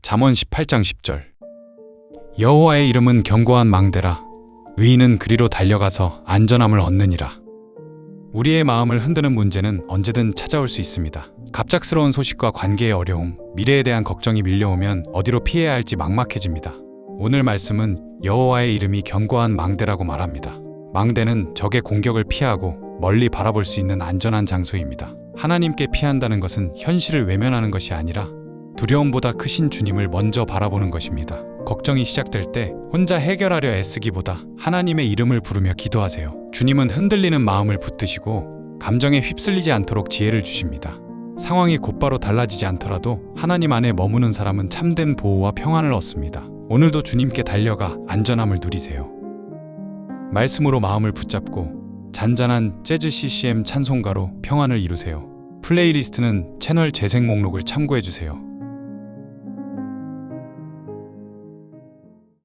잠언 18장 10절. 여호와의 이름은 견고한 망대라. 의인은 그리로 달려가서 안전함을 얻느니라. 우리의 마음을 흔드는 문제는 언제든 찾아올 수 있습니다. 갑작스러운 소식과 관계의 어려움, 미래에 대한 걱정이 밀려오면 어디로 피해야 할지 막막해집니다. 오늘 말씀은 여호와의 이름이 견고한 망대라고 말합니다. 망대는 적의 공격을 피하고 멀리 바라볼 수 있는 안전한 장소입니다. 하나님께 피한다는 것은 현실을 외면하는 것이 아니라 두려움보다 크신 주님을 먼저 바라보는 것입니다. 걱정이 시작될 때 혼자 해결하려 애쓰기보다 하나님의 이름을 부르며 기도하세요. 주님은 흔들리는 마음을 붙드시고 감정에 휩쓸리지 않도록 지혜를 주십니다. 상황이 곧바로 달라지지 않더라도 하나님 안에 머무는 사람은 참된 보호와 평안을 얻습니다. 오늘도 주님께 달려가 안전함을 누리세요. 말씀으로 마음을 붙잡고 잔잔한 재즈 CCM 찬송가로 평안을 이루세요. 플레이리스트는 채널 재생 목록을 참고해주세요.